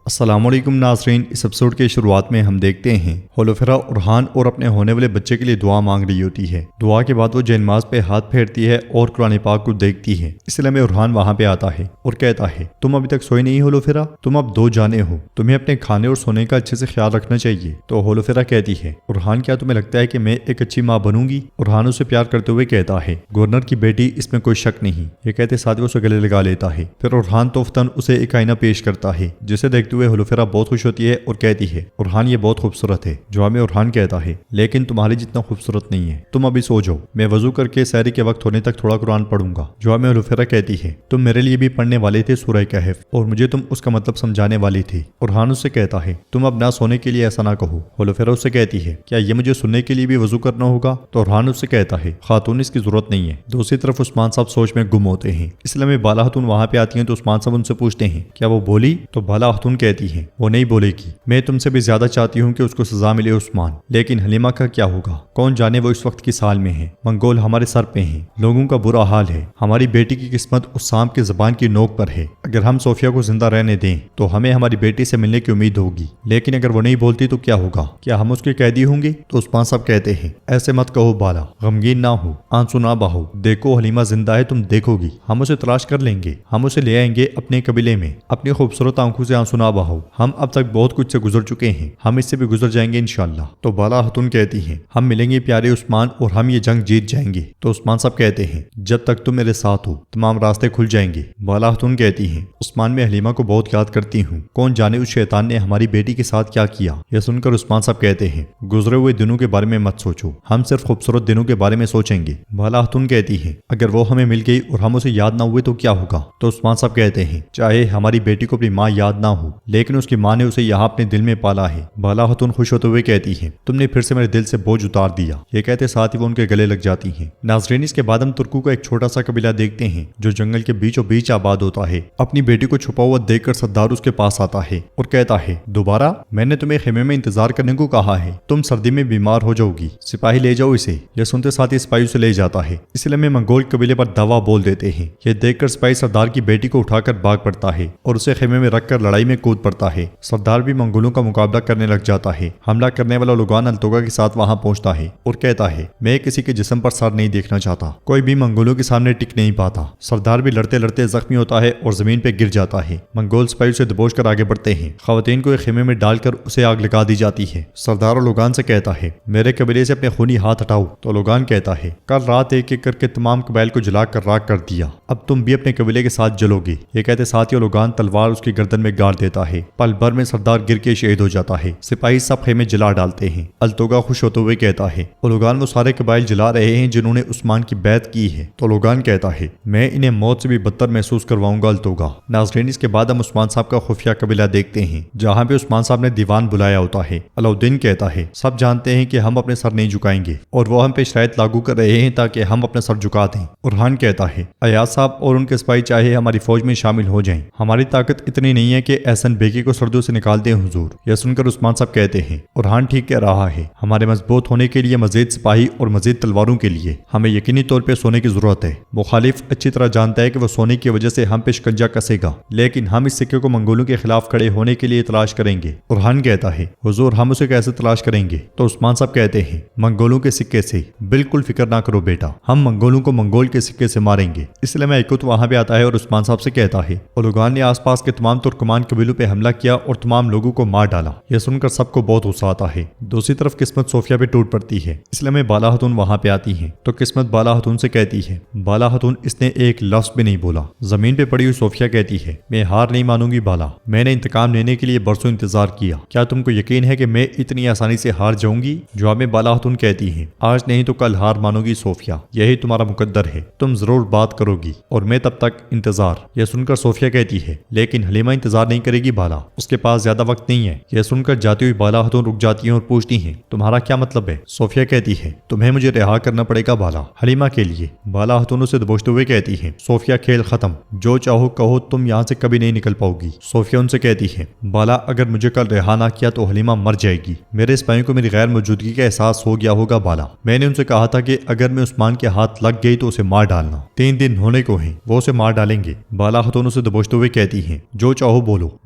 السلام علیکم ناظرین، اس ایپیسوڈ کے شروعات میں ہم دیکھتے ہیں ہولوفیرا اورحان اور اپنے ہونے والے بچے کے لیے دعا مانگ رہی ہوتی ہے۔ دعا کے بعد وہ جینماز پہ ہاتھ پھیرتی ہے اور قرآن پاک کو دیکھتی ہے۔ اس لیے میں اورحان وہاں پہ آتا ہے اور کہتا ہے، تم ابھی تک سوئے نہیں ہولوفیرا، تم اب 2 جانیں ہو، تمہیں اپنے کھانے اور سونے کا اچھے سے خیال رکھنا چاہیے۔ تو ہولوفیرا کہتی ہے، اورحان کیا تمہیں لگتا ہے کہ میں ایک اچھی ماں بنوں گی؟ اورحان اسے پیار کرتے ہوئے کہتا ہے، گورنر کی بیٹی، اس میں کوئی شک نہیں۔ یہ کہتے ساتھ وہ اسے گلے لگا لیتا ہے۔ پھر اورحان توفتاً اسے ایک آئینہ پیش کرتا ہے، جسے دیکھتے ہوئے ہولوفیرا بہت خوش ہوتی ہے اور کہتی ہے، اورحان یہ بہت خوبصورت ہے۔ جواب میں اورحان کہتا ہے، لیکن تمہاری جتنا خوبصورت نہیں ہے، تم ابھی سو جاؤ، میں وضو کر کے سحری کے وقت ہونے تک تھوڑا قرآن پڑھوں گا۔ جواب میں ہولوفیرا کہتی ہے، تم میرے لیے بھی پڑھنے والے تھے سورہ کہف، اور مجھے تم اس کا مطلب سمجھانے والی تھی۔ اورحان اس سے کہتا ہے، تم اب نہ سونے کے لیے ایسا نہ کہو۔ ہولوفیرا اس سے کہتی ہے، کیا یہ مجھے سننے کے لیے بھی وضو کرنا ہوگا؟ تو اورحان اس سے کہتا ہے، خاتون اس کی ضرورت نہیں ہے۔ دوسری طرف عثمان صاحب سوچ میں گم ہوتے ہیں۔ اس لیے میں بالا خاتون وہاں پہ آتی ہیں تو عثمان صاحب ان سے پوچھتے ہیں، کیا وہ بولی؟ تو بالا خاتون کہتی ہیں، وہ نہیں بولے گی، میں تم سے بھی زیادہ چاہتی ہوں کہ اس کو سزا ملے عثمان، لیکن حلیمہ کا کیا ہوگا؟ کون جانے وہ اس وقت کی سال میں ہے، منگول ہمارے سر پہ ہیں، لوگوں کا برا حال ہے، ہماری بیٹی کی قسمت اس سام کے زبان کی نوک پر ہے۔ اگر ہم صوفیہ کو زندہ رہنے دیں تو ہمیں ہماری بیٹی سے ملنے کی امید ہوگی، لیکن اگر وہ نہیں بولتی تو کیا ہوگا؟ کیا ہم اس کے قیدی ہوں گے؟ تو عثمان صاحب کہتے ہیں، ایسے مت کہو بالا، غمگین نہ ہو، آنسو نہ بہو، دیکھو حلیمہ زندہ ہے، تم دیکھو گی، ہم اسے تلاش کر لیں گے، ہم اسے لے آئیں گے اپنے قبیلے میں، اپنی خوبصورت آنکھوں سے آنسو نہ بہو، ہم اب تک بہت کچھ سے گزر چکے ہیں، ہم اس سے بھی گزر جائیں گے انشاءاللہ۔ تو بالا خاتون کہتی ہیں، ہم ملیں گے پیارے عثمان اور ہم یہ جنگ جیت جائیں گے۔ تو عثمان صاحب کہتے ہیں، جب تک تم میرے ساتھ ہو تمام راستے کھل جائیں گے۔ بالا خاتون کہتی ہیں، عثمان میں حلیمہ کو بہت یاد کرتی ہوں، کون جانے اس شیطان نے ہماری بیٹی کے ساتھ کیا کیا۔ یہ سن کر عثمان صاحب کہتے ہیں، گزرے ہوئے دنوں کے بارے میں مت سوچو، ہم صرف خوبصورت دنوں کے بارے میں سوچیں گے۔ بالا خاتون کہتی ہیں، اگر وہ ہمیں مل گئی اور ہم اسے یاد نہ ہوئے تو کیا ہوگا؟ تو عثمان صاحب کہتے ہیں، چاہے ہماری بیٹی کو اپنی ماں یاد نہ ہو، لیکن اس کی ماں نے اسے یہاں اپنے دل میں پالا ہے۔ بالا خاتون خوش ہوتے ہوئے کہتی ہیں، تم نے پھر سے میرے دل سے بوجھ اتار دیا۔ یہ کہتے ساتھ ہی وہ ان کے گلے لگ جاتی ہیں۔ ناظرین، اس کے بعد ہم ترکوں کا ایک چھوٹا سا قبیلہ دیکھتے ہیں جو جنگل کے بیچوں بیچ آباد ہوتا ہے۔ اپنی بیٹی کو چھپا ہوا دیکھ کر سردار اس کے پاس آتا ہے اور کہتا ہے، دوبارہ؟ میں نے تمہیں خیمے میں انتظار کرنے کو کہا ہے، تم سردی میں بیمار ہو جاؤ گی، سپاہی لے جاؤ اسے۔ یہ سنتے ساتھ ہی سپاہی اسے لے جاتا ہے۔ اس لیے میں منگول قبیلے پر دعویٰ بول دیتے ہیں۔ یہ دیکھ کر سپاہی سردار کی بیٹی کو اٹھا کر بھاگ پڑتا ہے اور اسے خیمے میں رکھ کر لڑائی میں کود پڑتا ہے۔ سردار بھی منگولوں کا مقابلہ کرنے لگ جاتا ہے۔ حملہ کرنے والا لوگان التوگا کے ساتھ وہاں پہنچتا ہے اور کہتا ہے، میں کسی کے جسم پر سر نہیں دیکھنا چاہتا، کوئی بھی منگولوں کے سامنے ٹک نہیں پاتا۔ سردار بھی لڑتے لڑتے زخمی ہوتا ہے اور زمین پہ گر جاتا ہے۔ منگول سپاہی اسے دبوچ کر آگے بڑھتے ہیں۔ خواتین کو ایک خیمے میں ڈال کر اسے آگ لگا دی جاتی ہے۔ سردار اور لوگان سے کہتا ہے، میرے قبیلے سے اپنے خونی ہاتھ ہٹاؤ۔ تو لوگان کہتا ہے، کل رات ایک ایک کر کے تمام قبائل کو جلا کر راکھ کر دیا، اب تم بھی اپنے قبیلے کے ساتھ جلو گے۔ یہ کہتے ساتھی لوگان تلوار اس کی گردن میں گاڑ دیتا ہے۔ پل بھر میں سردار گر کے شہید ہو جاتا ہے۔ سپاہی سب خیمے جلا ڈالتے ہیں۔ التوگا خوش ہوتے ہوئے کہتا ہے، لوگان وہ سارے قبائل جلا رہے ہیں جنہوں نے عثمان کی بیعت کی ہے۔ تو لوگان کہتا ہے، میں انہیں موت سے بھی بدتر محسوس کرواؤں گا التوگا۔ ناظرین، اس کے بعد ہم عثمان صاحب کا خفیہ قبیلہ دیکھتے ہیں جہاں پہ عثمان صاحب نے دیوان بلایا ہوتا ہے۔ علاؤالدین کہتا ہے، سب جانتے ہیں کہ ہم اپنے سر نہیں جھکائیں گے اور وہ ہم پہ شرائط لاگو کر رہے ہیں تاکہ ہم اپنا سر جھکا دیں۔ اورحان کہتا ہے، ایاز صاحب اور ان کے سپاہی چاہے ہماری فوج میں شامل ہو جائیں، ہماری طاقت اتنی نہیں ہے کہ احسن بیگی کو سردوں سے نکال دیں حضور۔ یہ سن کر عثمان صاحب کہتے ہیں، اورحان ٹھیک کہہ رہا ہے، ہمارے مضبوط ہونے کے لیے مزید سپاہی اور مزید تلواروں کے لیے ہمیں یقینی طور پہ سونے کی ضرورت ہے۔ مخالف اچھی طرح جانتا ہے کہ وہ سونے کی وجہ سے ہم پہ شکنجہ کسے گا، لیکن ہم اس سکے کو منگولوں کے خلاف کھڑے ہونے کے لیے تلاش کریں گے۔ اورحان کہتا ہے، حضور ہم اسے کیسے تلاش کریں گے؟ تو عثمان صاحب کہتے ہیں، منگولوں کے سکے سے۔ بالکل فکر نہ کرو بیٹا، ہم منگولوں کو منگول کے سکے سے ماریں گے۔ اس لیے میں ایکوت وہاں پہ آتا ہے اور عثمان صاحب سے کہتا ہے، اولوگان نے آس پاس کے تمام ترکمان قبیلوں پہ حملہ کیا اور تمام لوگوں کو مار ڈالا۔ یہ سن کر سب کو بہت غصہ آتا ہے۔ دوسری طرف قسمت صوفیہ پہ ٹوٹ پڑتی ہے۔ اس لیے میں بالا خاتون وہاں پہ آتی ہیں تو قسمت بالا خاتون سے کہتی ہے، بالا خاتون اس نے ایک لفظ بھی نہیں بولا۔ زمین پہ پڑی ہوئی صوفیہ کہتی ہے، میں ہار نہیں مانوں گی بالا، میں نے انتقام لینے کے لیے برسوں انتظار کیا، کیا تم کو یقین ہے کہ میں اتنی آسانی سے ہار جاؤں گی؟ جواب میں بالا خاتون کہتی ہیں، آج نہیں تو کل ہار مانو گی صوفیہ، یہی تمہارا مقدر ہے، تم ضرور بات کرو گی اور میں تب تک انتظار۔ یہ سن کر صوفیہ کہتی ہے، لیکن حلیمہ انتظار نہیں کرے گی بالا، اس کے پاس زیادہ وقت نہیں ہے۔ یہ سن کر جاتی ہوئی بالا خاتون رک جاتی ہیں اور پوچھتی ہیں، تمہارا کیا مطلب ہے؟ صوفیہ کہتی ہے، تمہیں مجھے رہا کرنا پڑے گا بالا، حلیمہ کے لیے۔ بالا خاتون اسے دبوچتے ہوئے کہتی ہے، صوفیہ کھیل ختم، جو چاہو کہو، تم یہاں سے کبھی نہیں نکل پاؤ گی۔ صوفیہ ان سے کہتی ہے، بالا اگر مجھے کل رہا نہ کیا تو حلیمہ مر جائے گی، میرے سپاہیوں کو میری غیر موجودگی کا احساس ہو گیا ہوگا بالا، میں نے ان سے کہا تھا کہ اگر میں عثمان کے ہاتھ لگ گئی تو اسے مار ڈالنا، 3 دن ہونے کو ہیں، وہ اسے مار ڈالیں گے۔ بالا خاتون اسے دبوچتے ہوئے کہتی ہیں، جو چاہو بولو،